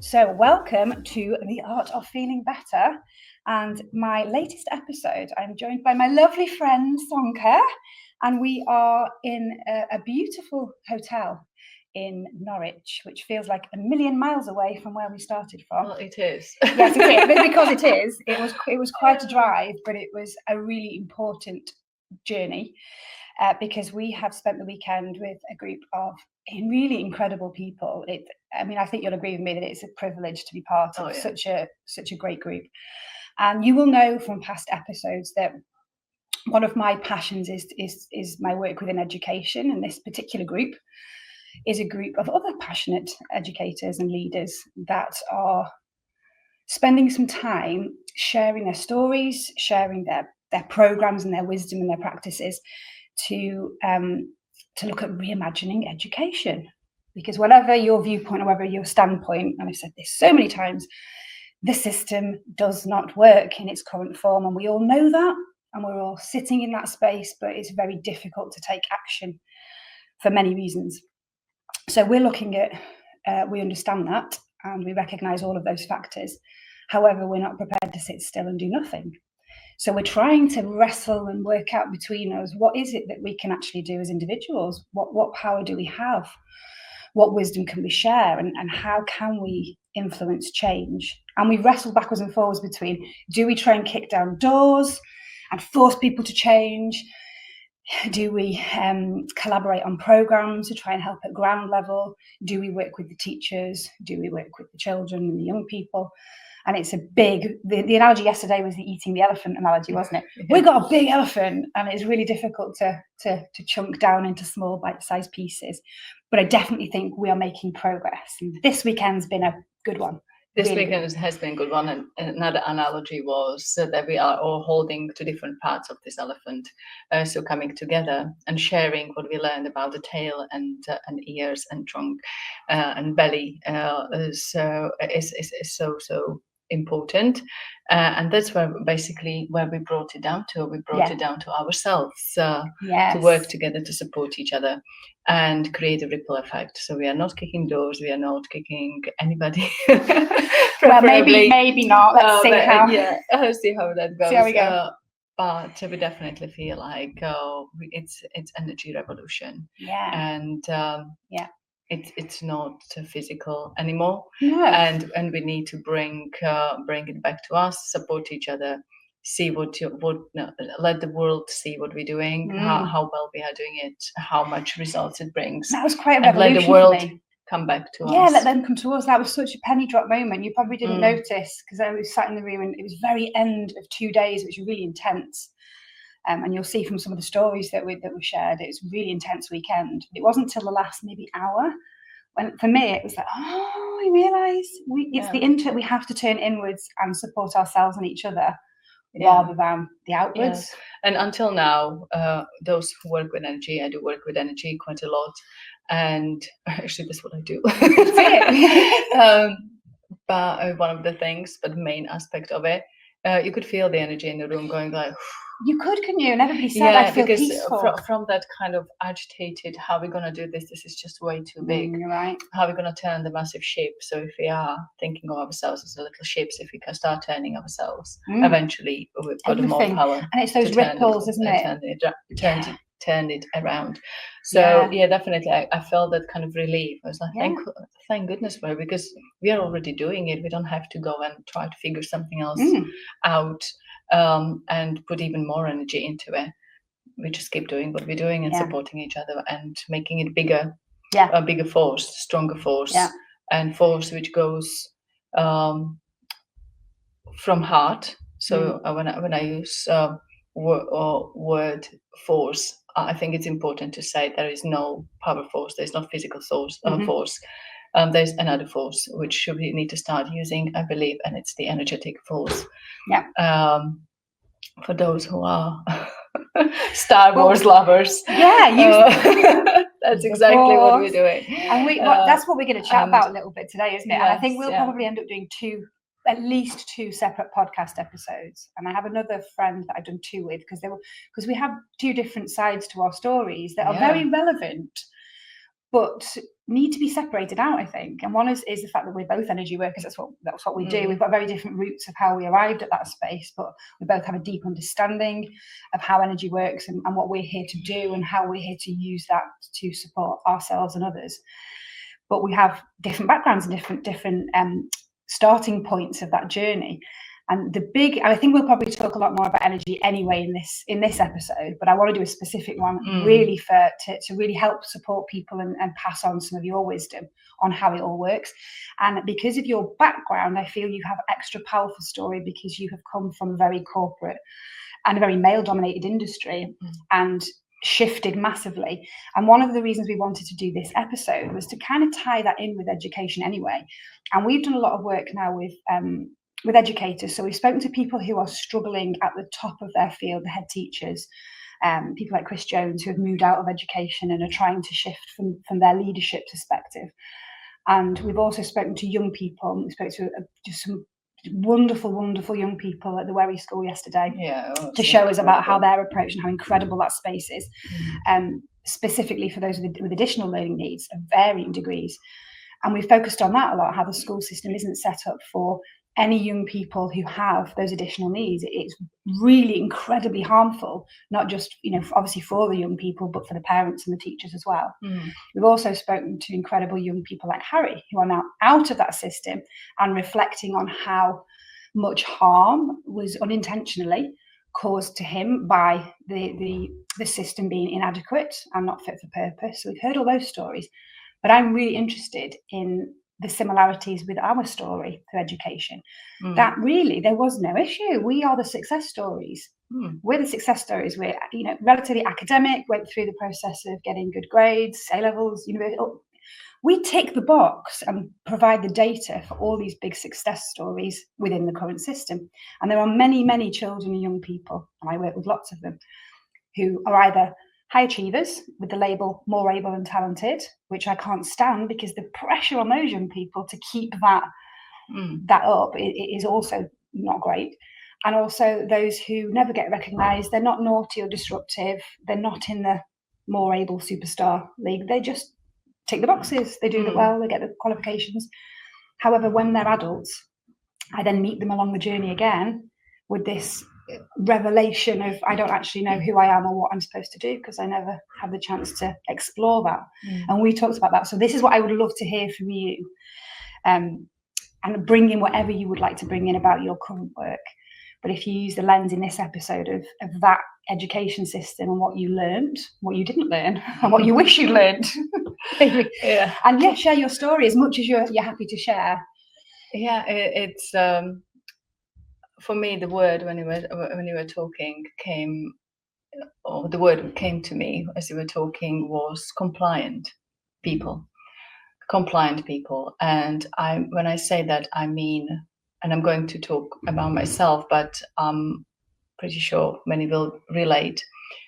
So welcome to The Art of Feeling Better, and my latest episode. I'm joined by my lovely friend Sonka, and we are in a beautiful hotel in Norwich, which feels like a million miles away from where we started from. Well, it is. Yes, it is. But because it is, it was quite a drive, but it was a really important journey because we have spent the weekend with a group of really incredible people. I think you'll agree with me that it's a privilege to be part of such a great group. And you will know from past episodes that one of my passions is my work within education, and this particular group is a group of other passionate educators and leaders that are spending some time sharing their stories, sharing their programs and their wisdom and their practices to look at reimagining education. Because whatever your viewpoint or whatever your standpoint, and I've said this so many times, the system does not work in its current form, and we all know that, and we're all sitting in that space, but it's very difficult to take action for many reasons. So we're looking at, we understand that, and we recognise all of those factors. However, we're not prepared to sit still and do nothing. So we're trying to wrestle and work out between us, what is it that we can actually do as individuals? What power do we have? What wisdom can we share? And how can we influence change? And we wrestle backwards and forwards between, do we try and kick down doors and force people to change? Do we collaborate on programs to try and help at ground level? Do we work with the teachers? Do we work with the children and the young people? And it's a big, the analogy yesterday was the eating the elephant analogy, wasn't it? Yeah. We've got a big elephant and it's really difficult to chunk down into small bite-sized pieces. But I definitely think we are making progress. And this weekend's been a good one. This weekend has been a good one. And another analogy was that we are all holding two different parts of this elephant. So coming together and sharing what we learned about the tail and ears and trunk and belly is so important, and that's where we brought it down to. We brought it down to ourselves to work together to support each other and create a ripple effect. So we are not kicking doors, we are not kicking anybody. Well, maybe not. Let's see how. Yeah, I'll see how that goes. See how we go. But we definitely feel like it's energy revolution. Yeah. And it's not physical anymore. No. And we need to bring it back to us, support each other, see let the world see what we're doing, how well we are doing it, how much results it brings. That was quite a revolution. And let the world come back to us. Yeah, let them come to us. That was such a penny drop moment. You probably didn't notice, because I was sat in the room and it was very end of 2 days, which was really intense. And you'll see from some of the stories that we shared, it was a really intense weekend. It wasn't until the last maybe hour when, for me, it was like, I realise we have to turn inwards and support ourselves and each other rather than the outwards. And until now, those who work with energy, I do work with energy quite a lot. And actually, that's what I do. But one of the things, but the main aspect of it, you could feel the energy in the room going like. You could, couldn't you? And everybody said, I feel peaceful. From that kind of agitated, how are we going to do this? This is just way too big. You're right. How are we going to turn the massive ship? So if we are thinking of ourselves as little ships, if we can start turning ourselves, eventually we've got more power. And it's those ripples, isn't it? Turn it around. So definitely I felt that kind of relief. I was like, thank goodness for it, because we are already doing it. We don't have to go and try to figure something else out and put even more energy into it. We just keep doing what we're doing and supporting each other and making it bigger, a bigger force, stronger force, and force which goes from heart. So when I use word force, I think it's important to say there is no power force. There's not physical force. There's another force which we need to start using, I believe, and it's the energetic force. For those who are Star Wars lovers, that's exactly what we're doing. And that's what we're going to chat about a little bit today, isn't it? And I think we'll probably end up doing at least two separate podcast episodes. And I have another friend that I've done two with, because we have two different sides to our stories that are very relevant. but need to be separated out, I think. And one is the fact that we're both energy workers. That's what we do. We've got very different routes of how we arrived at that space, but we both have a deep understanding of how energy works and what we're here to do and how we're here to use that to support ourselves and others. But we have different backgrounds and different starting points of that journey. And I think we'll probably talk a lot more about energy anyway in this episode, but I want to do a specific one really to really help support people and pass on some of your wisdom on how it all works. And because of your background, I feel you have extra powerful story because you have come from a very corporate and a very male-dominated industry and shifted massively. And one of the reasons we wanted to do this episode was to kind of tie that in with education anyway. And we've done a lot of work now with educators. So we've spoken to people who are struggling at the top of their field, the head teachers, people like Chris Jones, who have moved out of education and are trying to shift from their leadership perspective. And we've also spoken to young people. We spoke to just some wonderful young people at the Wherry School yesterday to show us about how their approach and how incredible that space is, specifically for those with additional learning needs of varying degrees. And we focused on that a lot, how the school system isn't set up for any young people who have those additional needs. It's really incredibly harmful, not just, obviously for the young people, but for the parents and the teachers as well. We've also spoken to incredible young people like Harry, who are now out of that system and reflecting on how much harm was unintentionally caused to him by the system being inadequate and not fit for purpose. So we've heard all those stories, but I'm really interested in the similarities with our story through education, that really there was no issue. We are the success stories. We're the success stories. We're relatively academic, went through the process of getting good grades, A-levels, university. We tick the box and provide the data for all these big success stories within the current system. And there are many children and young people, and I work with lots of them, who are either high achievers with the label more able and talented, which I can't stand, because the pressure on those young people to keep that up is also not great. And also those who never get recognised. They're not naughty or disruptive. They're not in the more able superstar league. They just tick the boxes. They do it well. They get the qualifications. However, when they're adults, I then meet them along the journey again with this revelation of, I don't actually know who I am or what I'm supposed to do, because I never had the chance to explore that. And we talked about that. So this is what I would love to hear from you, and bring in whatever you would like to bring in about your current work. But if you use the lens in this episode of that education system and what you learned, what you didn't learn, and what you wish you learned, and share your story as much as you're happy to share. It's for me, the word when you were talking the word came to me as you were talking was compliant people. And when I say that, I mean, and I'm going to talk about myself, but I'm pretty sure many will relate.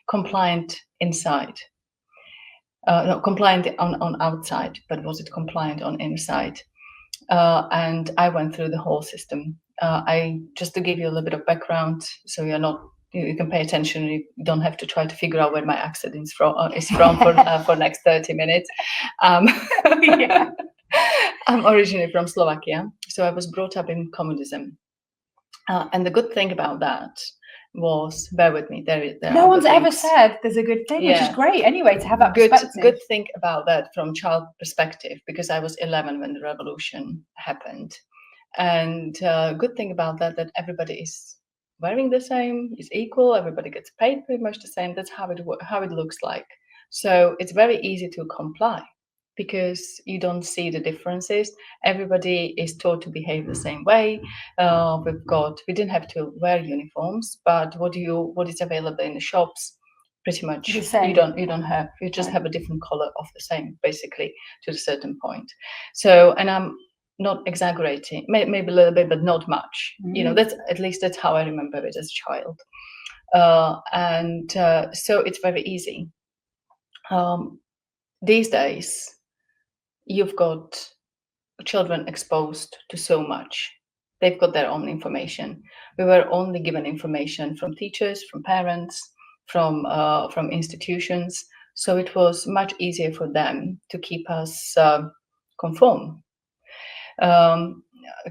Compliant inside, not compliant on outside, but was it compliant on inside? And I went through the whole system. Just to give you a little bit of background, so you can pay attention. You don't have to try to figure out where my accent is from for next 30 minutes. I'm originally from Slovakia, so I was brought up in communism. And the good thing about that was, bear with me, there no one's ever said there's a good thing, which is great anyway, to have that perspective. Good thing about that from child perspective, because I was 11 when the revolution happened. And good thing about that everybody is wearing the same, is equal, everybody gets paid pretty much the same. That's how it looks like. So it's very easy to comply, because you don't see the differences. Everybody is taught to behave the same way. We didn't have to wear uniforms, but what is available in the shops, pretty much you just have a different color of the same, basically, to a certain point. So, and I'm not exaggerating, maybe a little bit, but not much. That's how I remember it as a child. So it's very easy. These days, you've got children exposed to so much. They've got their own information. We were only given information from teachers, from parents, from institutions, So it was much easier for them to keep us conform.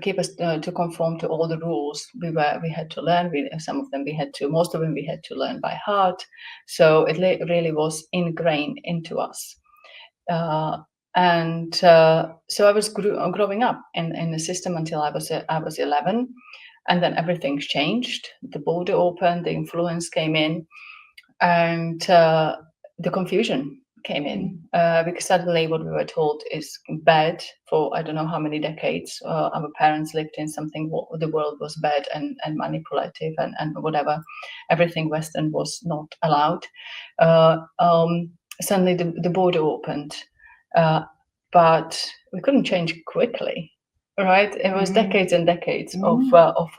Keep us to conform to all the rules we had to learn. Most of them we had to learn by heart. So it really was ingrained into us. So I was growing up in the system until I was 11, and then everything changed. The border opened, the influence came in, and the confusion came in, because suddenly what we were told is bad for I don't know how many decades. Our parents lived in something the world was bad and manipulative and whatever. Everything Western was not allowed. Suddenly the border opened, but we couldn't change quickly. Right, it was decades and decades of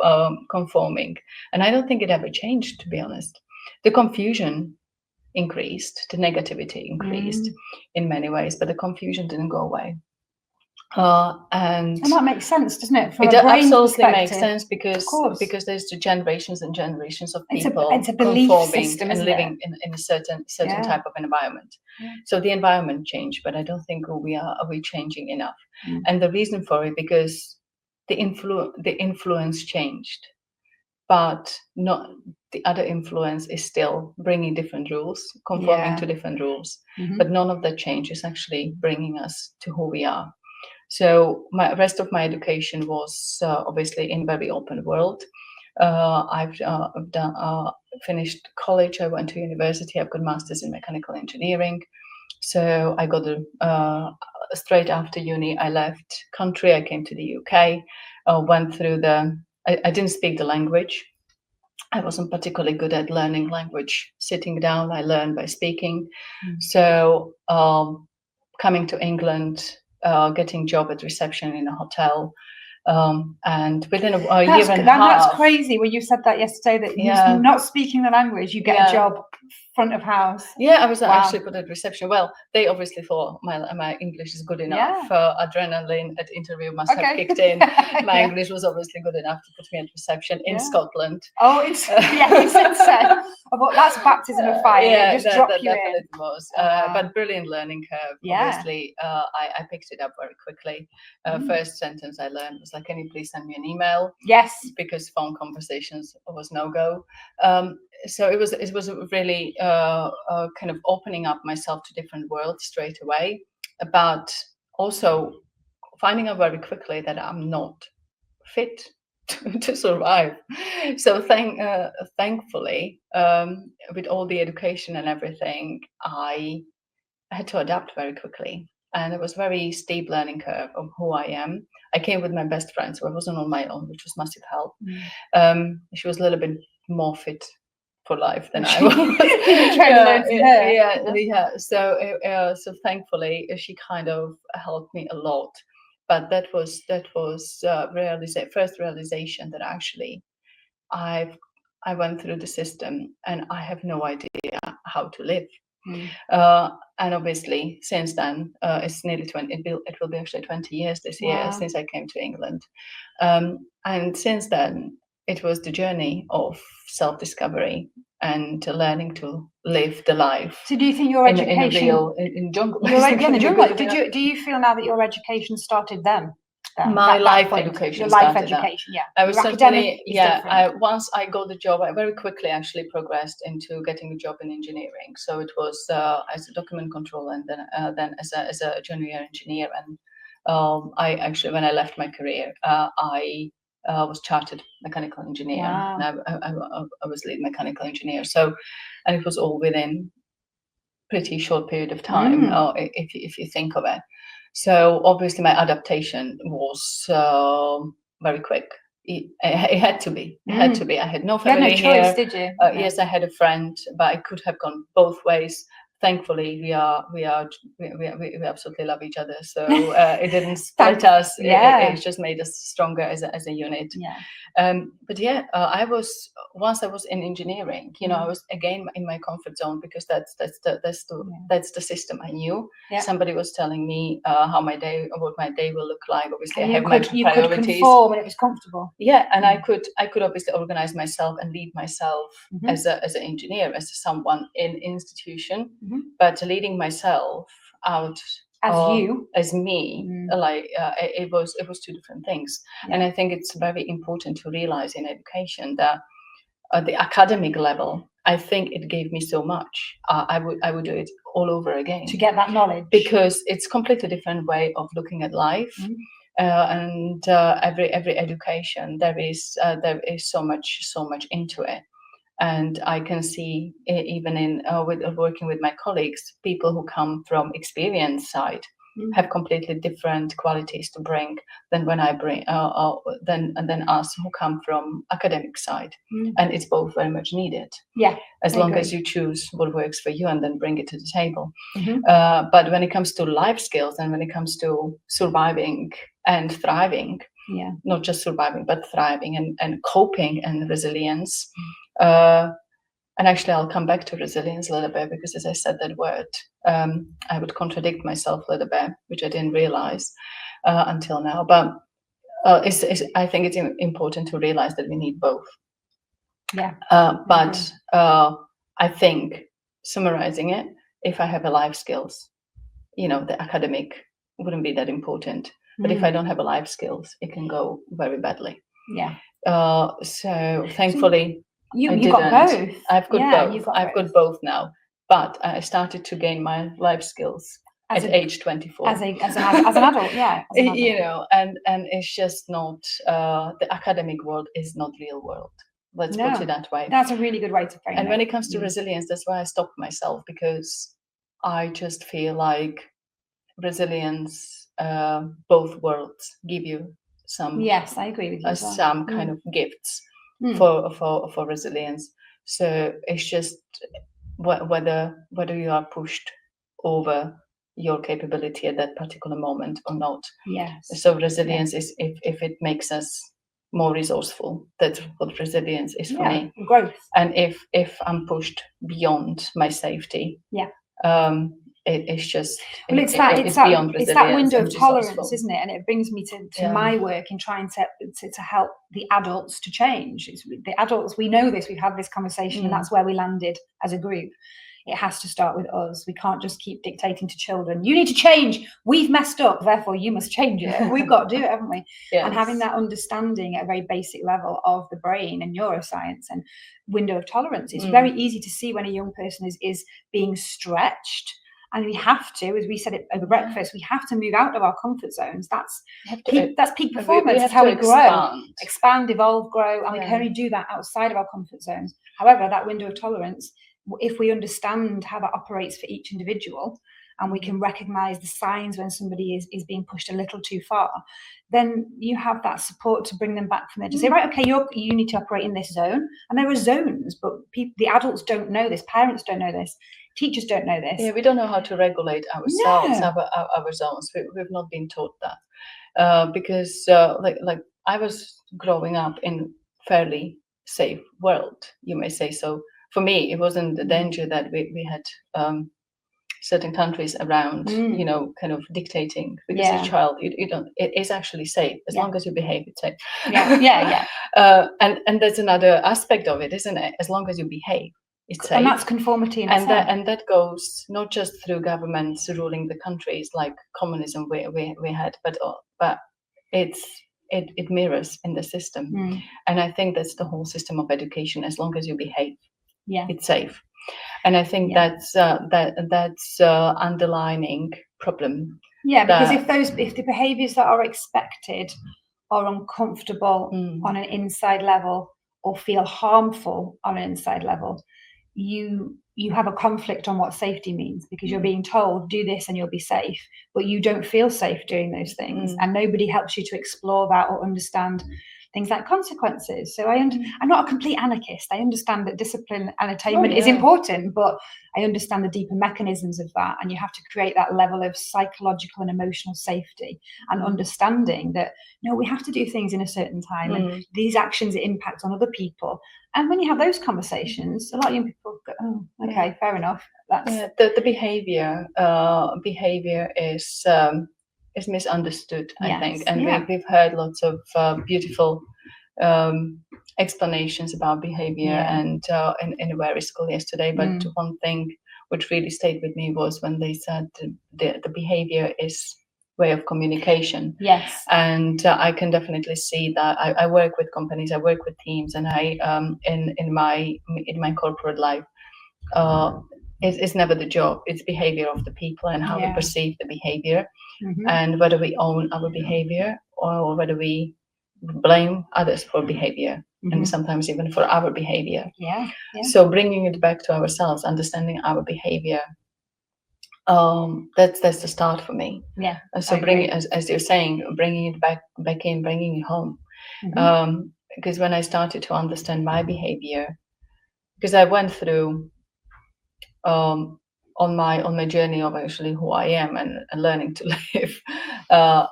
conforming, and I don't think it ever changed, to be honest. The confusion increased, the negativity increased in many ways, but the confusion didn't go away. And that makes sense, doesn't it? From it a brain absolutely makes perspective, sense because there's the generations and generations of people it's a belief conforming system, and living in a certain type of environment. So the environment changed, but I don't think we changing enough. And the reason for it, because the influence changed, but not the other influence is still bringing different rules, conforming to different rules. But none of that change is actually bringing us to who we are. So my rest of my education was obviously in very open world. I've finished college. I went to university. I've got masters in mechanical engineering. So I got straight after uni. I left country. I came to the UK. Went through I didn't speak the language. I wasn't particularly good at learning language sitting down. I learned by speaking. So coming to England, getting job at reception in a hotel, and within a year and a half. That's crazy when you said that yesterday, that you're not speaking the language, you get a job front of house. Yeah, I was actually put at reception. Well, they obviously thought my English is good enough. Adrenaline at interview must have kicked in. My English was obviously good enough to put me at reception in Scotland. Oh, it's insane. That's baptism of fire. Yeah, just that you definitely in. was. But brilliant learning curve. Obviously, I picked it up very quickly. First sentence I learned was like, "Can you please send me an email?" Yes, because phone conversations was no go. So it was really kind of opening up myself to different worlds straight away, but also finding out very quickly that I'm not fit to survive. So thankfully, with all the education and everything, I had to adapt very quickly. And it was very steep learning curve of who I am. I came with my best friend, so I wasn't on my own, which was massive help. She was a little bit more fit for life than I was. So thankfully, she kind of helped me a lot. But that was first realization that actually I went through the system and I have no idea how to live. And obviously, since then, it's nearly 20. It will be actually 20 years this year since I came to England, and since then, it was the journey of self-discovery and learning to live the life. So, do you think your education in jungle? In the jungle. Do you feel now that your education started then? My life education. I was certainly once I got the job, I very quickly actually progressed into getting a job in engineering. So it was as a document controller, and then as a junior engineer. And I actually, when I left my career, I was chartered mechanical engineer. Wow. And I was lead mechanical engineer. So, and it was all within pretty short period of time, if you think of it. So obviously my adaptation was very quick. It had to be. It had to be. I had no family here. You had no choice, did you? Yes, I had a friend, but I could have gone both ways. Thankfully, we absolutely love each other. So it didn't split us. It just made us stronger as a unit. But once I was in engineering, I was again in my comfort zone, because that's the system I knew. Somebody was telling me what my day will look like. Obviously, I have my priorities. You could conform, and it was comfortable. Yeah, and I could obviously organize myself and lead myself as an engineer, as someone in institution. but leading myself out as me, it was two different things. And I think it's very important to realize in education that at the academic level, I think it gave me so much. I would do it all over again to get that knowledge, because it's completely different way of looking at life. And every education, there is so much into it. And I can see even in with working with my colleagues, people who come from experience side have completely different qualities to bring than when I bring than us who come from academic side. And it's both very much needed. As long as you choose what works for you and then bring it to the table. But when it comes to life skills and when it comes to surviving and thriving, not just surviving but thriving and coping and resilience. And actually, I'll come back to resilience a little bit because as I said that word, I would contradict myself a little bit, which I didn't realize until now. But I think it's important to realize that we need both. But I think summarizing it, if I have a life skills, the academic wouldn't be that important. But if I don't have a life skills, it can go very badly. So thankfully, you've got both. I've got both. I've got both now. But I started to gain my life skills at age 24. As an adult, and it's just not the academic world is not real world. Let's put it that way. That's a really good way to frame it. And when it comes to resilience, that's why I stopped myself, because I just feel like resilience, both worlds give you some. Yes, I agree with you. Some kind of gifts for resilience. So it's just whether you are pushed over your capability at that particular moment or not. So resilience is if it makes us more resourceful. That's what resilience is for me. Growth. And if I'm pushed beyond my safety, it's just it's that window of tolerance, isn't it? And it brings me to my work in trying to help the adults to change. It's the adults, we know this, we've had this conversation, and that's where we landed as a group. It has to start with us. We can't just keep dictating to children, you need to change, we've messed up, therefore you must change it. We've got to do it, haven't we? And having that understanding at a very basic level of the brain and neuroscience and window of tolerance, it's very easy to see when a young person is being stretched. And we have to, as we said it over breakfast, we have to move out of our comfort zones. That's peak performance. That's how we grow, expand, evolve, grow, and we can only do that outside of our comfort zones. However, that window of tolerance, if we understand how that operates for each individual, and we can recognize the signs when somebody is being pushed a little too far, then you have that support to bring them back from there, to say, right, okay, you need to operate in this zone. And there are zones, but the adults don't know this, parents don't know this, teachers don't know this. We don't know how to regulate ourselves, our zones. We've not been taught that because like I was growing up in fairly safe world, you may say. So for me, it wasn't the danger that we had certain countries around, kind of dictating, because as a child, you don't. It is actually safe as long as you behave. It's safe. And that's another aspect of it, isn't it? As long as you behave, it's safe. And that's conformity in itself. And that goes not just through governments ruling the countries like communism we had, but it mirrors in the system. And I think that's the whole system of education. As long as you behave, it's safe. And I think that's underlining problem. Because if the behaviours that are expected are uncomfortable on an inside level, or feel harmful on an inside level, you have a conflict on what safety means, because you're being told do this and you'll be safe, but you don't feel safe doing those things, and nobody helps you to explore that or understand things like consequences. So I'm not a complete anarchist. I understand that discipline and attainment is important, but I understand the deeper mechanisms of that, and you have to create that level of psychological and emotional safety and understanding that no, we have to do things in a certain time, and these actions impact on other people. And when you have those conversations, a lot of young people go, oh, okay, fair enough. That's the behavior is misunderstood, I think, and we've heard lots of beautiful explanations about behavior and in a very school yesterday. But one thing which really stayed with me was when they said the behavior is way of communication. Yes. And I can definitely see that. I work with companies, I work with teams, and I in my corporate life, it's never the job, it's behavior of the people and how we perceive the behavior, and whether we own our behavior or whether we blame others for behavior, and sometimes even for our behavior. So bringing it back to ourselves, understanding our behavior, that's the start for me. So bringing, as you're saying, bringing it back in, bringing it home. Because when I started to understand my behavior, because I went through on my journey of actually who I am and learning to live,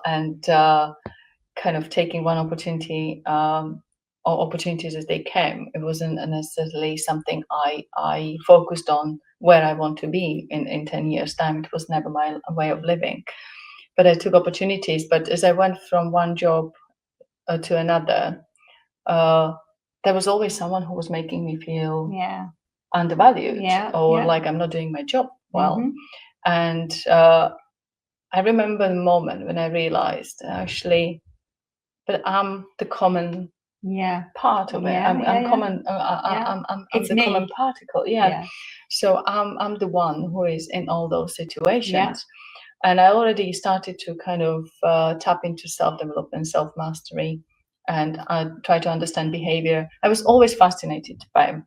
and kind of taking one opportunity or opportunities as they came. It wasn't necessarily something I focused on where I want to be in 10 years' time. It was never my way of living. But I took opportunities. But as I went from one job to another, there was always someone who was making me feel undervalued or like I'm not doing my job well. And I remember the moment when I realized actually, but I'm the common part of it. I'm common. I'm the me. Common particle. So I'm the one who is in all those situations. And I already started to kind of tap into self-development, self-mastery, and try to understand behavior. I was always fascinated by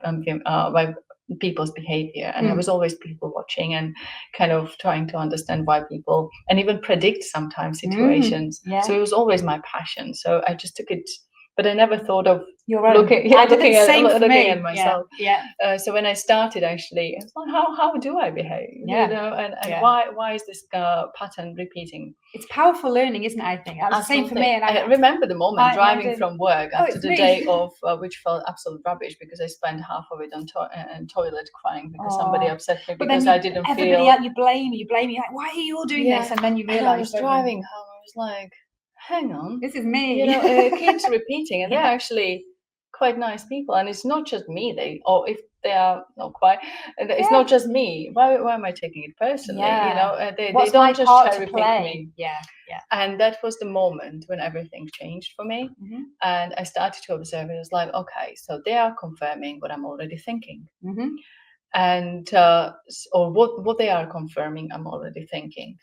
people's behavior, and I was always people watching and kind of trying to understand why people, and even predict sometimes situations. So it was always my passion. So I just took it, but I never thought of looking at myself. So when I started, actually, I was like, how do I behave? You know, and why is this pattern repeating? It's powerful learning, isn't it? I think that's the same for me. And I remember the moment driving from work after the day of which felt absolute rubbish because I spent half of it on toilet crying because somebody upset me because I didn't feel. Everybody else, you blame. You're like, why are you all doing this? And then you realise. I was driving home. I was like, hang on, this is me. You know, it keeps repeating, and they're actually quite nice people, and it's not just me. If they are not quite, it's not just me. Why am I taking it personally? You know, they don't just cherry pick me. And that was the moment when everything changed for me, and I started to observe it. It was like, okay, so they are confirming what I'm already thinking. And or what they are confirming I'm already thinking.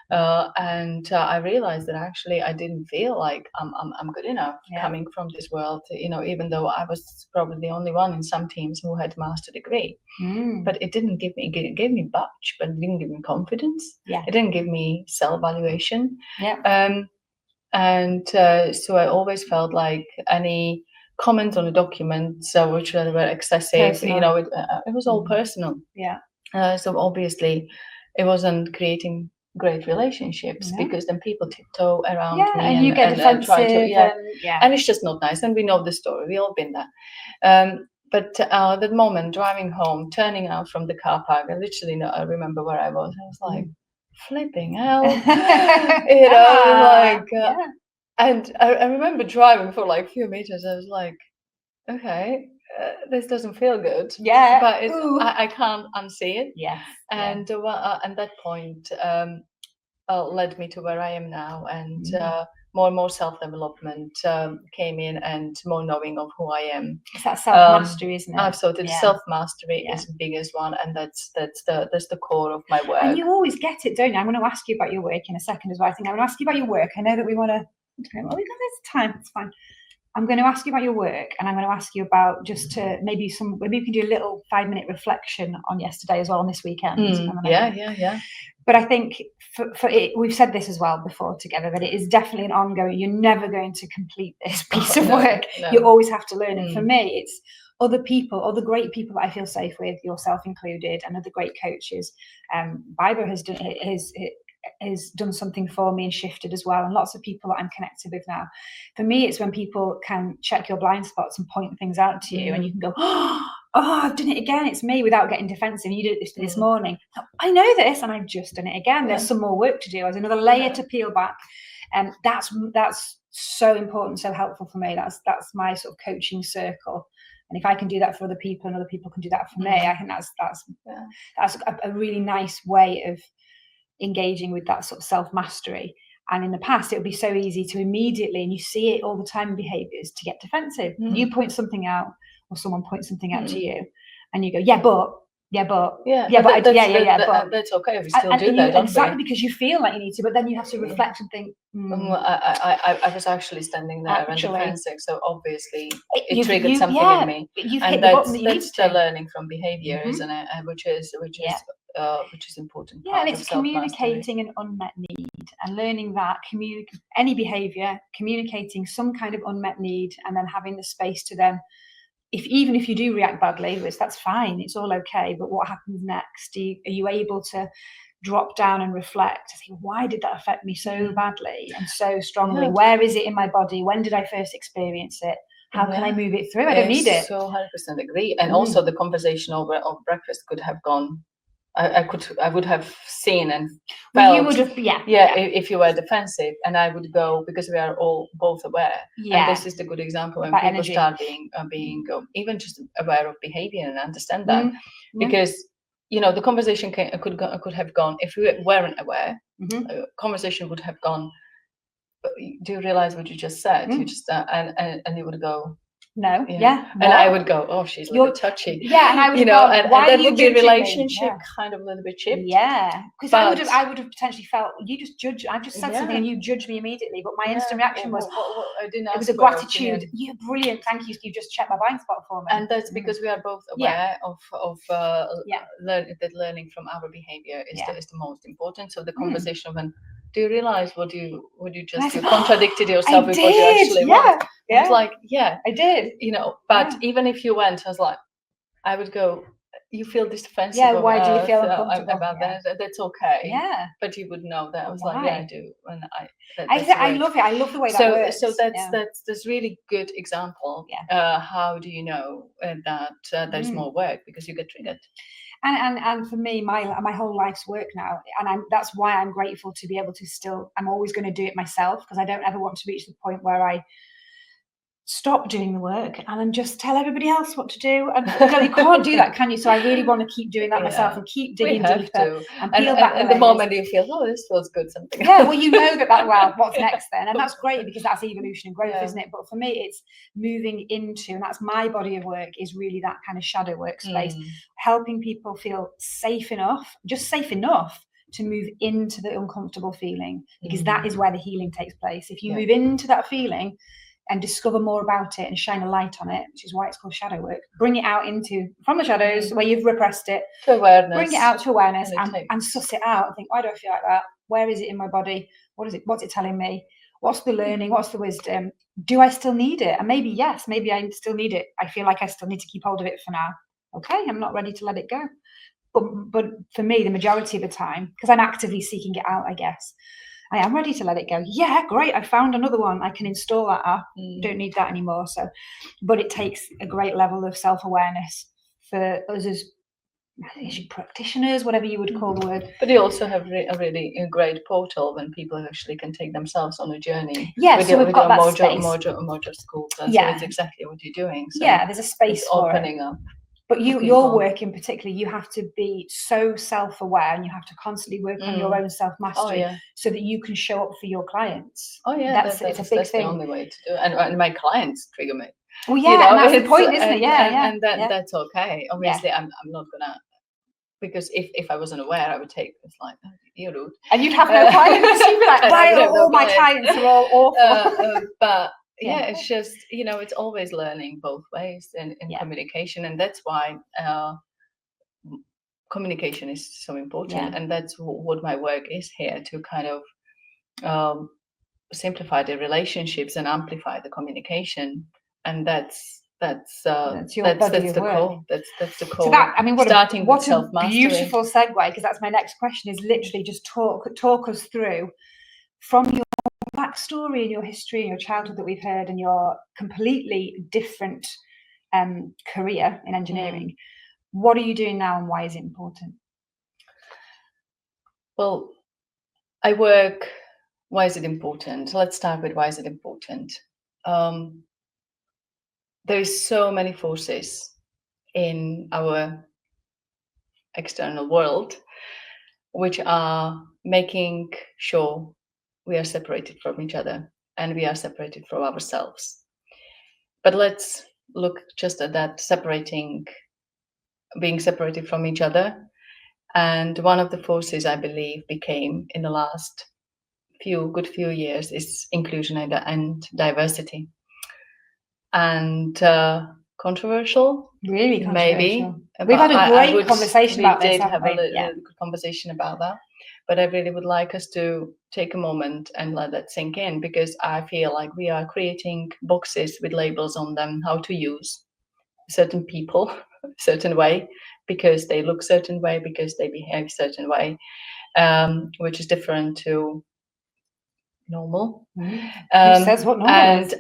And I realized that actually I didn't feel like I'm good enough coming from this world, you know, even though I was probably the only one in some teams who had master degree. But it didn't give me, it gave me budge, but it didn't give me confidence. It didn't give me self-valuation. And so I always felt like any comments on the documents which were excessive, personal. You know, it was all personal. So obviously it wasn't creating great relationships because then people tiptoe around me and you get defensive try to and it's just not nice, and we know the story, we all been there. But that moment driving home, turning out from the car park, I remember where I was like flipping hell. You know, like and I remember driving for like a few meters. I was like, okay, this doesn't feel good. But I can't unsee it. And that point led me to where I am now, and more and more self-development came in, and more knowing of who I am. It's that self-mastery, isn't it? Absolutely, self-mastery is the biggest one, and that's the core of my work. And you always get it, don't you? I'm going to ask you about your work in a second as well. I think I'm going to ask you about your work. I know that we want to. Well, we got this time. It's fine. I'm going to ask you about your work, and I'm going to ask you about maybe you can do a little 5-minute reflection on yesterday as well, on this weekend. But I think for it, we've said this as well before together, that it is definitely an ongoing. You're never going to complete this piece of work. You always have to learn. And for me, it's other people, other great people that I feel safe with, yourself included, and other great coaches. Biber has done something for me and shifted as well, and lots of people that I'm connected with now. For me, it's when people can check your blind spots and point things out to you, and you can go, oh, I've done it again, it's me, without getting defensive. You did it this morning. I know this, and I've just done it again. There's some more work to do. There's another layer to peel back, and that's so important, so helpful for me. That's my sort of coaching circle. And if I can do that for other people and other people can do that for me, I think that's a really nice way of engaging with that sort of self-mastery. And in the past, it would be so easy to immediately, and you see it all the time in behaviours, to get defensive. You point something out, or someone points something out to you, and you go, but that's okay if we still do that, don't exactly, we? because you feel like you need to, but then you have to reflect and think. I was actually standing there and defensive, so obviously it triggered something in me, and that's the learning from behaviour, isn't it? Which is important. Yeah, and it's communicating an unmet need and learning that any behaviour, communicating some kind of unmet need, and then having the space to then, even if you do react badly, which that's fine, it's all okay, but what happens next? Are you able to drop down and reflect, think, why did that affect me so badly and so strongly? Where is it in my body? When did I first experience it? How can I move it through? I don't need it. So 100% agree. And also the conversation over breakfast could have gone, I would have seen and felt, you would have, if you were defensive, and I would go, because we are all both aware. And this is the good example when people start being even just aware of behavior and understand that, because the conversation could have gone, if we weren't aware, conversation would have gone, do you realize what you just said? You just and you would go, no, and I would go, oh, she's a little bit touchy, and I would and that would be relationship kind of a little bit chipped, because I would have potentially felt, you just judge, I just said something and you judged me immediately, but my instant reaction was, it was a gratitude. You're brilliant, thank you, you just checked my blind spot for me. And that's because we are both aware of that learning from our behavior is the most important. So the conversation when, do you realize what you just contradicted yourself with what you actually want? It's like, I did. But even if you went, I was like, I would go, you feel this defensive. Why do you feel uncomfortable about that? That's okay. But you would know that. I was like, I do. And I love it. I love the way that works. So that's really good example. How do you know that there's more work? Because you get triggered. And for me, my whole life's work now, and that's why I'm grateful to be able to I'm always going to do it myself, because I don't ever want to reach the point where I stop doing the work and then just tell everybody else what to do. And you can't do that, can you? So I really want to keep doing that myself and keep digging deeper and peel back. And the moment you feel, this feels good, something. Well, you know that what's next then, and that's great, because that's evolution and growth, isn't it? But for me, it's moving into, and that's my body of work, is really that kind of shadow work space, helping people feel safe enough to move into the uncomfortable feeling, because that is where the healing takes place. If you move into that feeling and discover more about it and shine a light on it, which is why it's called shadow work, bring it out from the shadows where you've repressed it, to awareness, bring it out to awareness, and suss it out and think, why do I feel like that? Where is it in my body? What's it telling me? What's the learning? What's the wisdom? Do I still need it? And maybe yes, maybe I still need it. I feel like I still need to keep hold of it for now. Okay, I'm not ready to let it go. But for me, the majority of the time, because I'm actively seeking it out, I guess, I am ready to let it go. Yeah, great. I found another one. I can install that app. Don't need that anymore. But it takes a great level of self-awareness for us as practitioners, whatever you would call the word. But you also have a really great portal when people actually can take themselves on a journey. So we've got that space. Mojo school. So it's exactly what you're doing. So there's a space for opening up. But your work in particular, you have to be so self-aware, and you have to constantly work on your own self-mastery so that you can show up for your clients. It's a big thing. That's the only way to do it. And my clients trigger me. Well, and that's the point, isn't it? And that's okay. Obviously, I'm not gonna, because if I wasn't aware, I would take it's like, oh, you're rude, and you'd have no clients. You'd be like, why all my clients are all awful. But it's just, it's always learning both ways in communication, and that's why communication is so important, and that's what my work is here, to kind of simplify the relationships and amplify the communication, and that's the core. That's the core. So that, I mean, what a beautiful segue, because that's my next question, is literally just talk us through from your backstory and your history and your childhood that we've heard, and your completely different career in engineering. What are you doing now, and why is it important? Well, I work. Why is it important? So let's start with why is it important. there is so many forces in our external world which are making sure we are separated from each other and we are separated from ourselves. But let's look just at that being separated from each other. And one of the forces I believe became in the last few years is inclusion and diversity. And controversial, really controversial. Maybe we've had a great conversation about this. We did have a good conversation about that, but I really would like us to take a moment and let that sink in, because I feel like we are creating boxes with labels on them, how to use certain people a certain way because they look certain way, because they behave certain way, which is different to normal. Who says what normal is?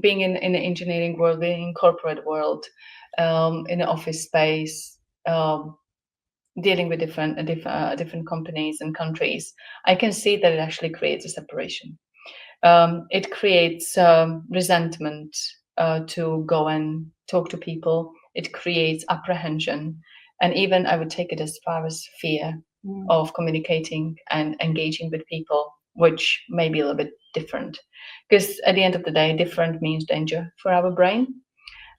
Being in the engineering world, being in corporate world, in the office space, dealing with different companies and countries, I can see that it actually creates a separation. It creates resentment to go and talk to people. It creates apprehension, and even I would take it as far as fear of communicating and engaging with people, which may be a little bit different, because at the end of the day, different means danger for our brain.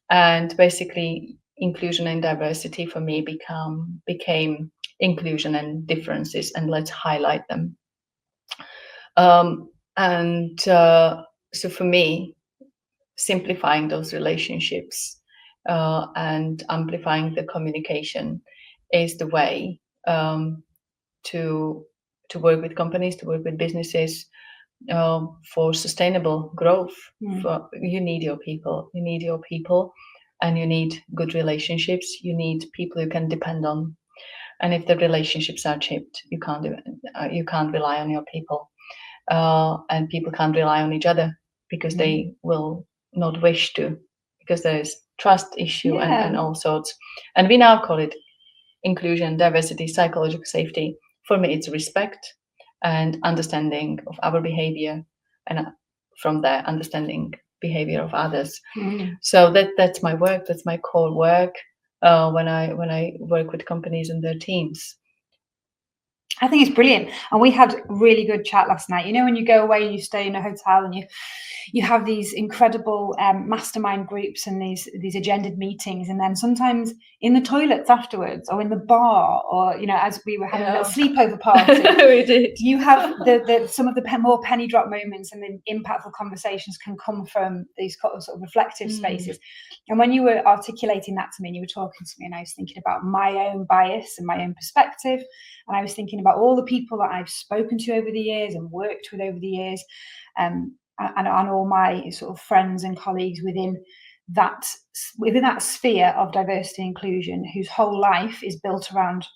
And basically, inclusion and diversity for me became inclusion and differences, and let's highlight them. So for me, simplifying those relationships and amplifying the communication is the way to work with companies, to work with businesses for sustainable growth. You need your people. You need your people, and you need good relationships. You need people you can depend on. And if the relationships are chipped, you can't rely on your people. And people can't rely on each other because they will not wish to, because there is trust issue and all sorts. And we now call it inclusion, diversity, psychological safety. For me, it's respect and understanding of our behavior, and from there, understanding behavior of others. So that's my work. That's my core work when I work with companies and their teams. I think it's brilliant. And we had a really good chat last night. You know, when you go away and you stay in a hotel and you have these incredible mastermind groups and these agended meetings, and then sometimes in the toilets afterwards, or in the bar, or, you know, as we were having a little sleepover party, we did. You have the some of the more penny drop moments, and the impactful conversations can come from these sort of reflective spaces. And when you were articulating that to me and you were talking to me, and I was thinking about my own bias and my own perspective, and I was thinking about all the people that I've spoken to over the years and worked with over the years, and all my sort of friends and colleagues within that sphere of diversity and inclusion, whose whole life is built around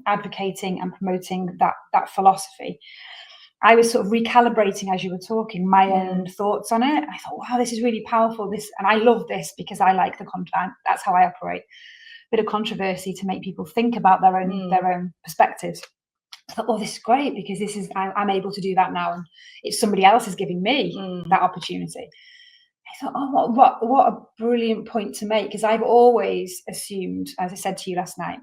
advocating and promoting that philosophy. I was sort of recalibrating as you were talking my own thoughts on it. I thought, wow, this is really powerful. And I love this because I like the content. That's how I operate. Bit of controversy to make people think about their own perspectives. I thought, oh, this is great, because I'm able to do that now, and it's somebody else is giving me that opportunity. I thought, oh, what a brilliant point to make, because I've always assumed, as I said to you last night,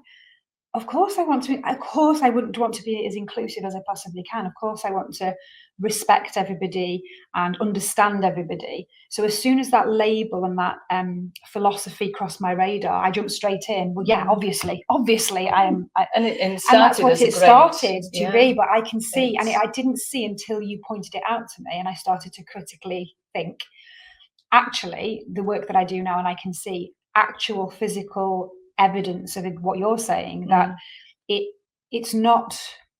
of course I wouldn't want to be as inclusive as I possibly can. Of course I want to respect everybody and understand everybody. So as soon as that label and that philosophy crossed my radar, I jumped straight in. Well, yeah, obviously I am. And that's what it started to be. But I can see, and I didn't see until you pointed it out to me, and I started to critically think, actually, the work that I do now, and I can see actual physical evidence of what you're saying, that it's not,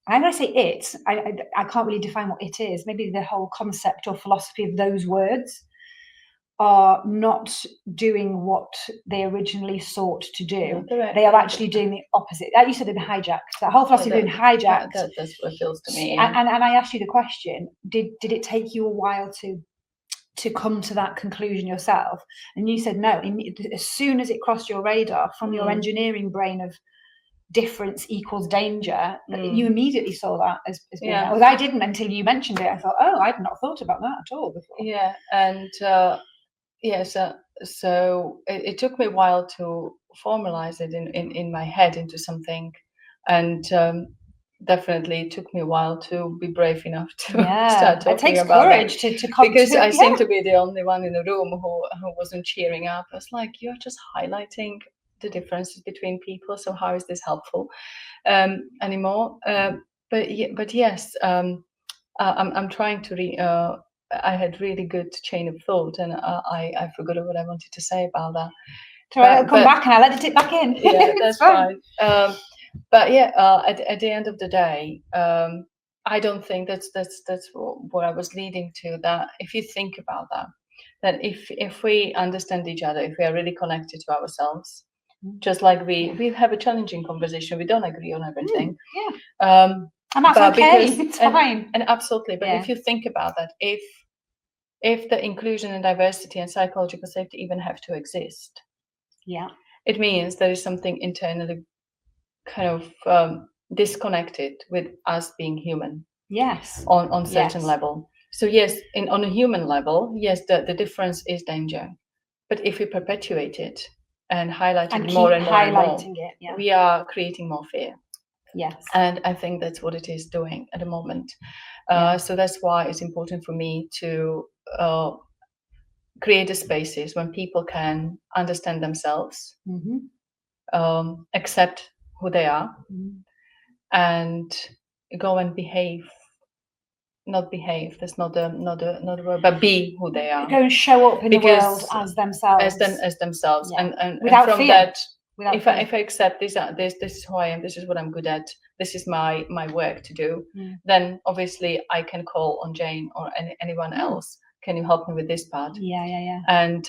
and when I say it, I can't really define what it is. Maybe the whole concept or philosophy of those words are not doing what they originally sought to do. They are actually doing the opposite. Like you said, they've been hijacked. That whole philosophy has been hijacked. That's what it feels to me. Yeah. And I asked you the question, did it take you a while to come to that conclusion yourself? And you said no. As soon as it crossed your radar from your engineering brain of difference equals danger, you immediately saw that as being that. Well, I didn't until you mentioned it. I thought, oh, I'd not thought about that at all before. Yeah, and so so it took me a while to formalize it in my head into something, and definitely it took me a while to be brave enough to start talking it takes about courage that. to come because to, I seem to be the only one in the room who wasn't cheering up. I was like, you're just highlighting the differences between people, so how is this helpful anymore? But yes, I'm trying to I had really good chain of thought, and I forgot what I wanted to say about that. So I'll come back and I'll edit it back in. Yeah, that's fine. But yeah, at the end of the day, I don't think that's what I was leading to. That if you think about that if we understand each other, if we are really connected to ourselves, just like we have a challenging conversation, we don't agree on everything. And that's okay. It's fine. And absolutely. But if you think about that, if the inclusion and diversity and psychological safety even have to exist, it means there is something internally kind of disconnected with us being human. On certain level. So yes, on a human level, yes, the difference is danger. But if we perpetuate it and highlight it more and more and more, we are creating more fear. And I think that's what it is doing at the moment. So that's why it's important for me to create the spaces when people can understand themselves, accept who they are, and go and behave. Not behave. That's not a word, but be who they are. Go and show up in the world as themselves. As themselves, and without from fear. that, Without I accept this is who I am. This is what I'm good at. This is my work to do. Then obviously I can call on Jane or anyone else. Can you help me with this part? And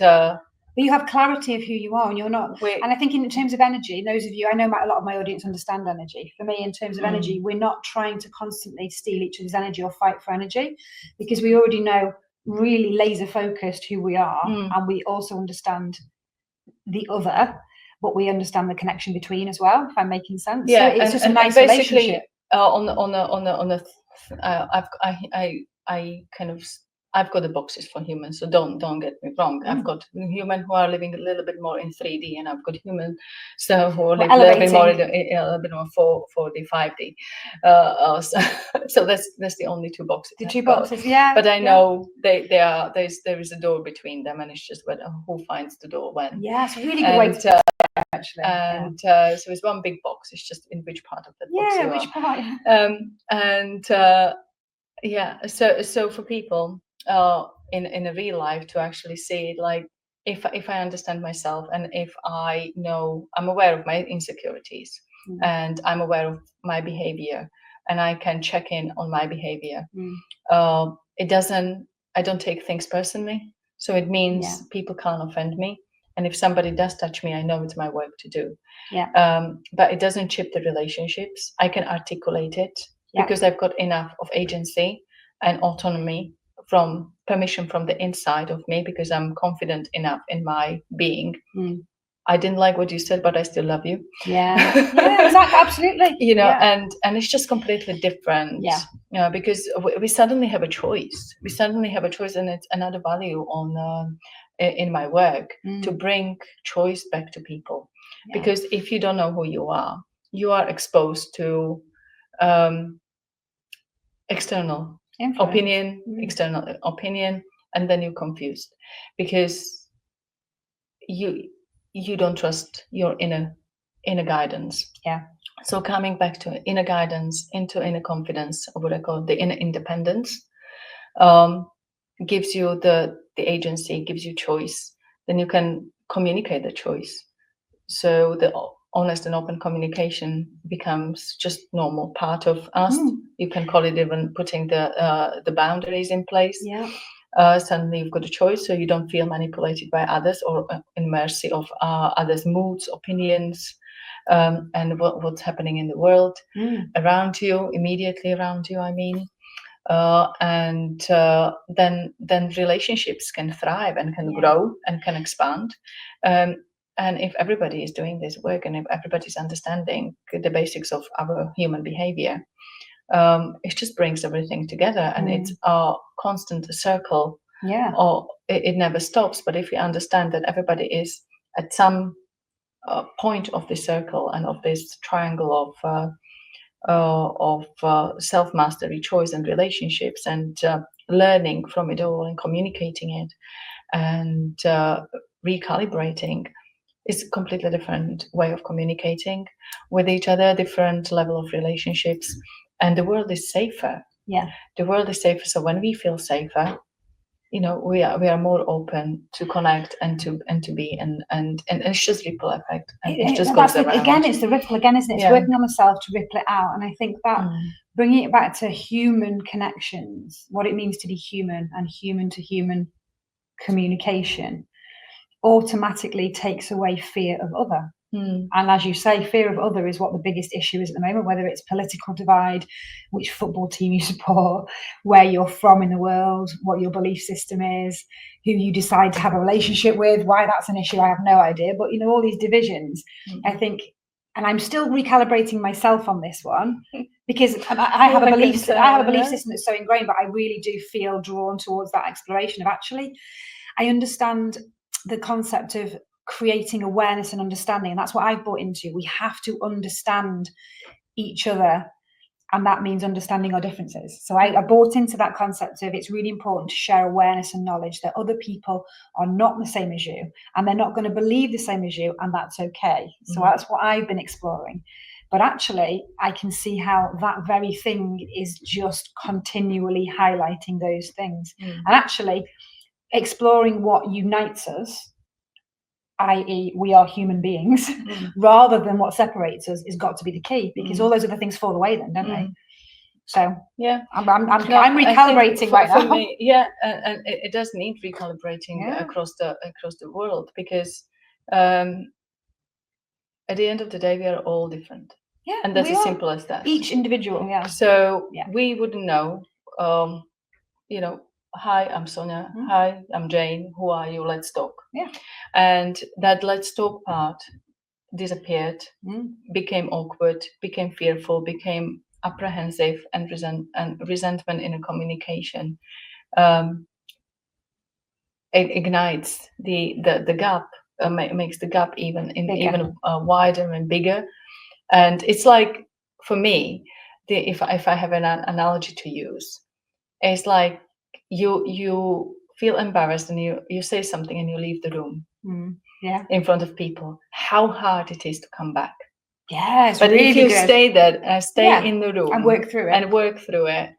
but you have clarity of who you are, and you're not. And I think in terms of energy, those of you, I know a lot of my audience understand energy. For me, in terms of energy, we're not trying to constantly steal each other's energy or fight for energy, because we already know really laser focused who we are, and we also understand the other, but we understand the connection between as well. If I'm making sense, so it's just a nice relationship. I kind of. I've got the boxes for humans, so don't get me wrong. I've got human who are living a little bit more in 3D, and I've got human who live a little bit more for the 5D. So that's the only two boxes. The two boxes, yeah. But I know they are. There is a door between them, and it's just who finds the door when. Yeah, it's a really good way to. Actually, and so it's one big box. It's just in which part of that box you which part. So for people in a real life to actually see it, like if I understand myself, and if I know I'm aware of my insecurities, and I'm aware of my behavior, and I can check in on my behavior, I don't take things personally. So it means people can't offend me. And if somebody does touch me, I know it's my work to do. But it doesn't chip the relationships. I can articulate it because I've got enough of agency and autonomy from permission from the inside of me, because I'm confident enough in my being. I didn't like what you said, but I still love you. Exactly, absolutely. And it's just completely different. Because we suddenly have a choice. And it's another value in my work to bring choice back to people. Because if you don't know who you are exposed to external opinion, and then you're confused because you don't trust your inner guidance. So coming back to inner guidance, into inner confidence, or what I call the inner independence, gives you the agency, gives you choice. Then you can communicate the choice. So the honest and open communication becomes just normal part of us. You can call it even putting the boundaries in place. Suddenly you've got a choice, so you don't feel manipulated by others or in mercy of others' moods, opinions, and what's happening in the world around you, immediately around you, I mean. And then relationships can thrive and can grow and can expand. And if everybody is doing this work, and if everybody's understanding the basics of our human behavior, it just brings everything together, and it's a constant circle or it never stops. But if we understand that everybody is at some point of the circle and of this triangle of self-mastery, choice, and relationships, and learning from it all and communicating it and recalibrating, is a completely different way of communicating with each other, different level of relationships, and the world is safer. The world is safer. So when we feel safer, we are more open to connect and to be, and it's just ripple effect, and it just goes around. Again, it's the ripple again, isn't it? It's working on the self to ripple it out. And I think that bringing it back to human connections, what it means to be human and human to human communication, automatically takes away fear of other. And as you say, fear of other is what the biggest issue is at the moment, whether it's political divide, which football team you support, where you're from in the world, what your belief system is, who you decide to have a relationship with, why that's an issue, I have no idea. But all these divisions, I think, and I'm still recalibrating myself on this one, because I have a belief system that's so ingrained, but I really do feel drawn towards that exploration of actually, I understand the concept of creating awareness and understanding, and that's what I've bought into. We have to understand each other, and that means understanding our differences. So I bought into that concept of it's really important to share awareness and knowledge that other people are not the same as you, and they're not going to believe the same as you, and that's okay. So that's what I've been exploring. But actually, I can see how that very thing is just continually highlighting those things, and actually exploring what unites us, i.e. we are human beings, rather than what separates us, has got to be the key, because all those other things fall away then, don't they? So I'm recalibrating right now. For me, and it does need recalibrating across the world, because at the end of the day we are all different, and that's as simple as that. Each individual, So we wouldn't know, hi, I'm Sonia. Hi, I'm Jane. Who are you? Let's talk. And that let's talk part disappeared, became awkward, became fearful, became apprehensive, and resentment in a communication. It ignites the gap, makes the gap even wider and bigger. And it's like, for me, if I have an analogy to use, it's like you feel embarrassed and you say something and you leave the room in front of people. How hard it is to come back. It's but really if you good. stay there, stay in the room and work through it,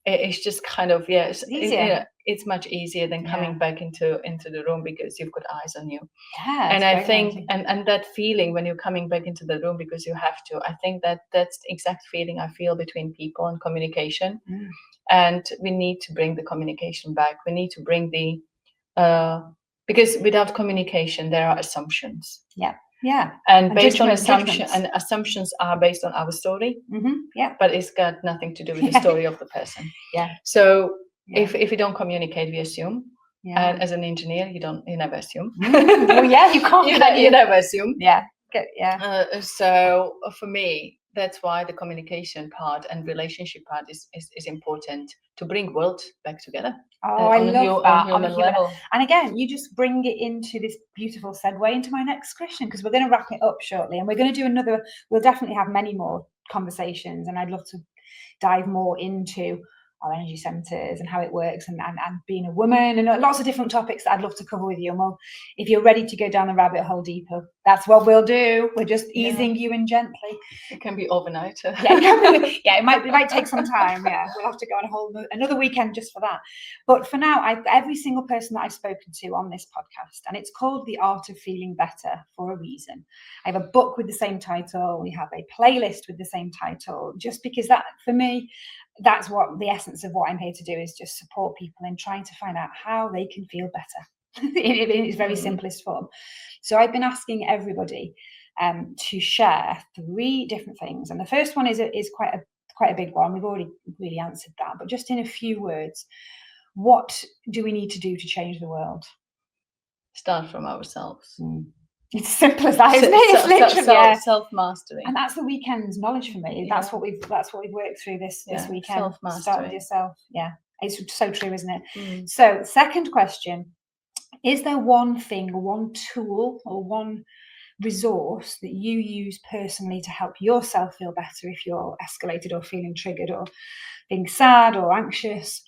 it's just kind of it's easier. It's much easier than coming back into the room, because you've got eyes on you. And I think and that feeling when you're coming back into the room because you have to, I think that's the exact feeling I feel between people and communication. And we need to bring the communication back. We need to bring because without communication there are assumptions. And based on assumptions are based on our story. But it's got nothing to do with the story of the person. So if we don't communicate, we assume. And as an engineer, you never assume. You can't. You never assume. So for me, that's why the communication part and relationship part is important, to bring world back together. I love that on human level. And again, you just bring it into this beautiful segue into my next question, because we're going to wrap it up shortly, and we're going to do we'll definitely have many more conversations, and I'd love to dive more into our energy centers and how it works, and being a woman, and lots of different topics that I'd love to cover with you. And well, if you're ready to go down the rabbit hole deeper, that's what we'll do. We're just easing you in gently. It can be overnight. It might take some time. We'll have to go on another weekend just for that. But for now, every single person that I've spoken to on this podcast, and it's called The Art of Feeling Better for a reason. I have a book with the same title. We have a playlist with the same title, just because that, for me, that's what the essence of what I'm here to do, is just support people in trying to find out how they can feel better in its very simplest form. So I've been asking everybody to share 3 different things, and the first one is quite a big one. We've already really answered that, but just in a few words, what do we need to do to change the world? Start from ourselves. It's as simple as that, isn't it? It's literally self-mastery. And that's the weekend's knowledge for me. That's what we've worked through this weekend. Self-mastery. Start with yourself. It's so true, isn't it? So second question, is there one thing or one tool or one resource that you use personally to help yourself feel better if you're escalated or feeling triggered or being sad or anxious?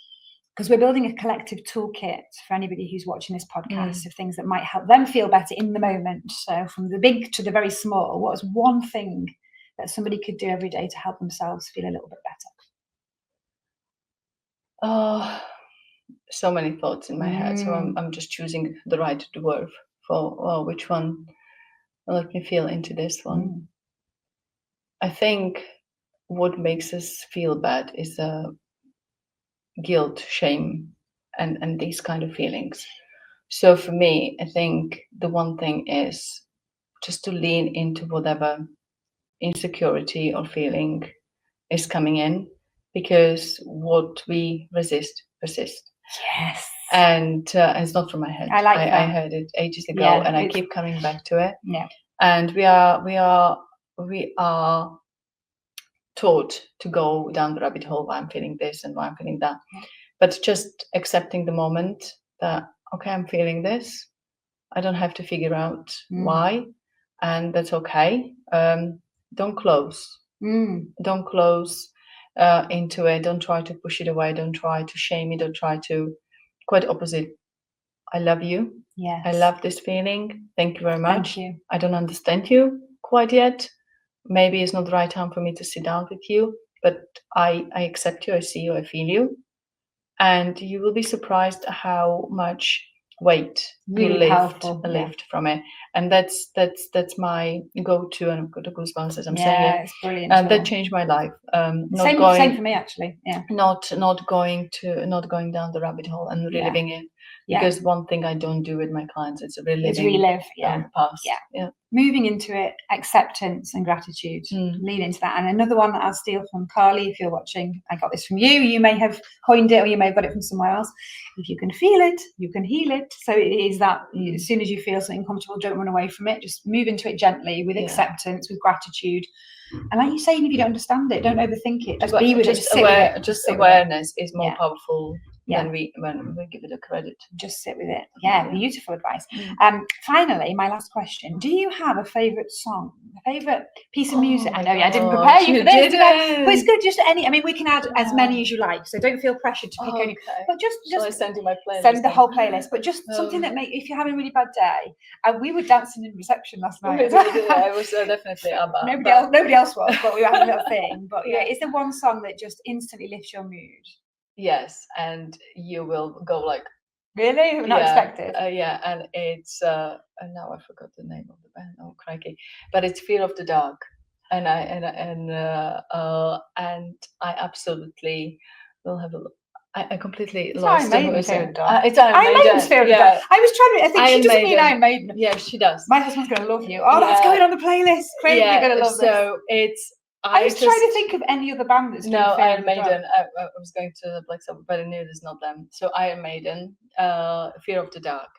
Because we're building a collective toolkit for anybody who's watching this podcast of things that might help them feel better in the moment. So from the big to the very small, what is one thing that somebody could do every day to help themselves feel a little bit better? Oh, so many thoughts in my head. So I'm just choosing the right word for which one will let me feel into this one. I think what makes us feel bad is guilt, shame, and these kind of feelings. So for me, I think the one thing is just to lean into whatever insecurity or feeling is coming in, because what we resist persists. Yes. And it's not from my head. I heard it ages ago, and I keep coming back to it. Yeah. And we are taught to go down the rabbit hole. Why I'm feeling this and why I'm feeling that. But just accepting the moment that, okay, I'm feeling this. I don't have to figure out why, and that's okay. Don't close. Don't close into it. Don't try to push it away. Don't try to shame it. Don't try to. Quite opposite. I love you. Yes. I love this feeling. Thank you very much. Thank you. I don't understand you quite yet. Maybe it's not the right time for me to sit down with you, but I accept you. I see you. I feel you. And you will be surprised how much weight really you lift from it. And that's my go-to, and I've got the goosebumps as I'm saying it. It's brilliant. And that changed my life. Same for me, actually. Yeah. Not going down the rabbit hole and reliving it. Because one thing I don't do with my clients is relive the past. Yeah. Moving into it, acceptance and gratitude. Lean into that. And another one that I'll steal from Carly, if you're watching, I got this from you. You may have coined it, or you may have got it from somewhere else. If you can feel it, you can heal it. So it is that as soon as you feel something comfortable, don't run away from it. Just move into it gently with acceptance, with gratitude. And like you say, if you don't understand it, don't overthink it. Just be with it. Just sit with it. Just awareness is more powerful when we give it a credit. Just sit with it. Beautiful advice. Finally, my last question: do you have a favourite song, a favourite piece of music? I know I didn't prepare you for this, but it's good. Just any. I mean, we can add as many as you like, so don't feel pressured to pick any. But just I send you my playlist. Send the whole playlist, but just something that if you're having a really bad day. We were dancing in reception last night. It was definitely ABBA. Nobody else was, but we were having a little thing. But is there one song that just instantly lifts your mood? Yes, and you will go like, really? Not expected. And it's and now I forgot the name of the band. Oh crikey! But it's Fear of the Dark, and I absolutely will have a look. I completely lost it. It's Iron Maiden's Fear of the Dark. I was trying to. I think she doesn't mean Iron Maiden. Yeah, she does. My husband's going to love you. Oh, that's going on the playlist. Great, you're going to love this. So it's. I was trying to think of any other band that's doing Iron Maiden. I was going to Black Sabbath, but I knew it's not them. So Iron Maiden, Fear of the Dark,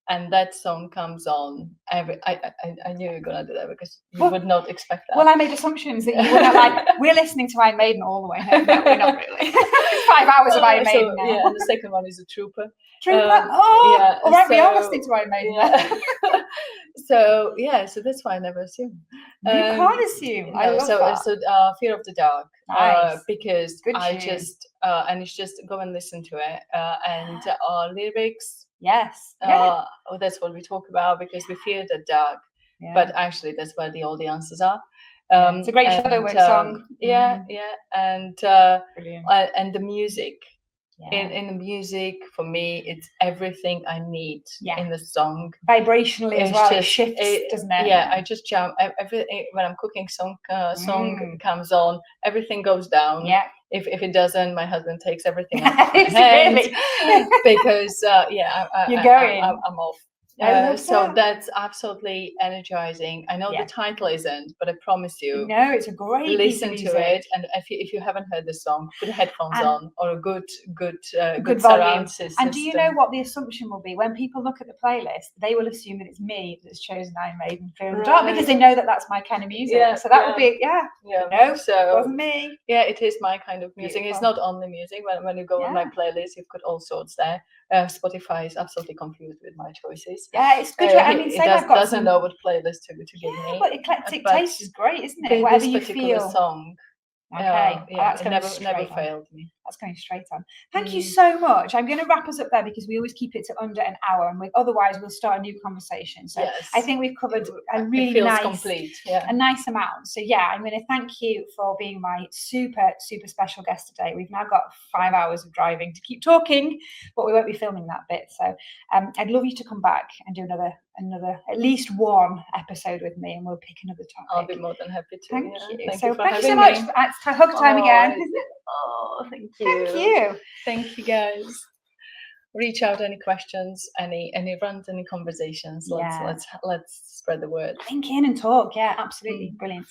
and that song comes on every. I knew you were gonna do that because you would not expect that. Well, I made assumptions that you were not like. We're listening to Iron Maiden all the way home. No, we're not really. 5 hours of Iron Maiden now. Yeah, and the second one is a Trooper. All right, we are listening to Iron Maiden. Yeah. So that's why I never assume. You can't assume. I love that. So Fear of the Dark. Nice. Because just and it's just go and listen to it and lyrics. Yes. That's what we talk about, because we fear the dark, but actually that's where all the answers are. It's a great shadow work song. And the music. In the music, for me, it's everything I need in the song. Vibrationally as well, it shifts, doesn't it? Yeah, I just jump. When I'm cooking, song comes on, everything goes down. Yeah. If it doesn't, my husband takes everything out of my hand. Really? Because you're going. I'm off. So that's absolutely energizing. I know the title isn't, but I promise you, no, it's a great listen piece of to music. it. And if you haven't heard the song, put headphones on or a good volume. surround system. And do you know what the assumption will be when people look at the playlist? They will assume that it's me that's chosen Iron Maiden Fear in the Dark, because they know that that's my kind of music. So that would be no, so it wasn't me. Yeah, it is my kind of music. Beautiful. It's not only music. When you go on my playlist, you've got all sorts there. Spotify is absolutely confused with my choices. Yeah, it's good. I mean, doesn't know what playlist to give me. But eclectic taste is great, isn't it? Whatever you feel. Song. Okay, that's it never failed me. That's going straight on. Thank you so much. I'm going to wrap us up there because we always keep it to under an hour, and otherwise we'll start a new conversation. So I think we've covered a really nice amount. So I'm going to thank you for being my super special guest today. We've now got 5 hours of driving to keep talking, but we won't be filming that bit. So I'd love you to come back and do another at least one episode with me, and we'll pick another topic. I'll be more than happy to. Thank you. Thank you so much. It's hug time again. Thank you. Thank you, guys. Reach out, any questions, any runs, any conversations. Let's spread the word. Think in and talk. Yeah, absolutely. Brilliant.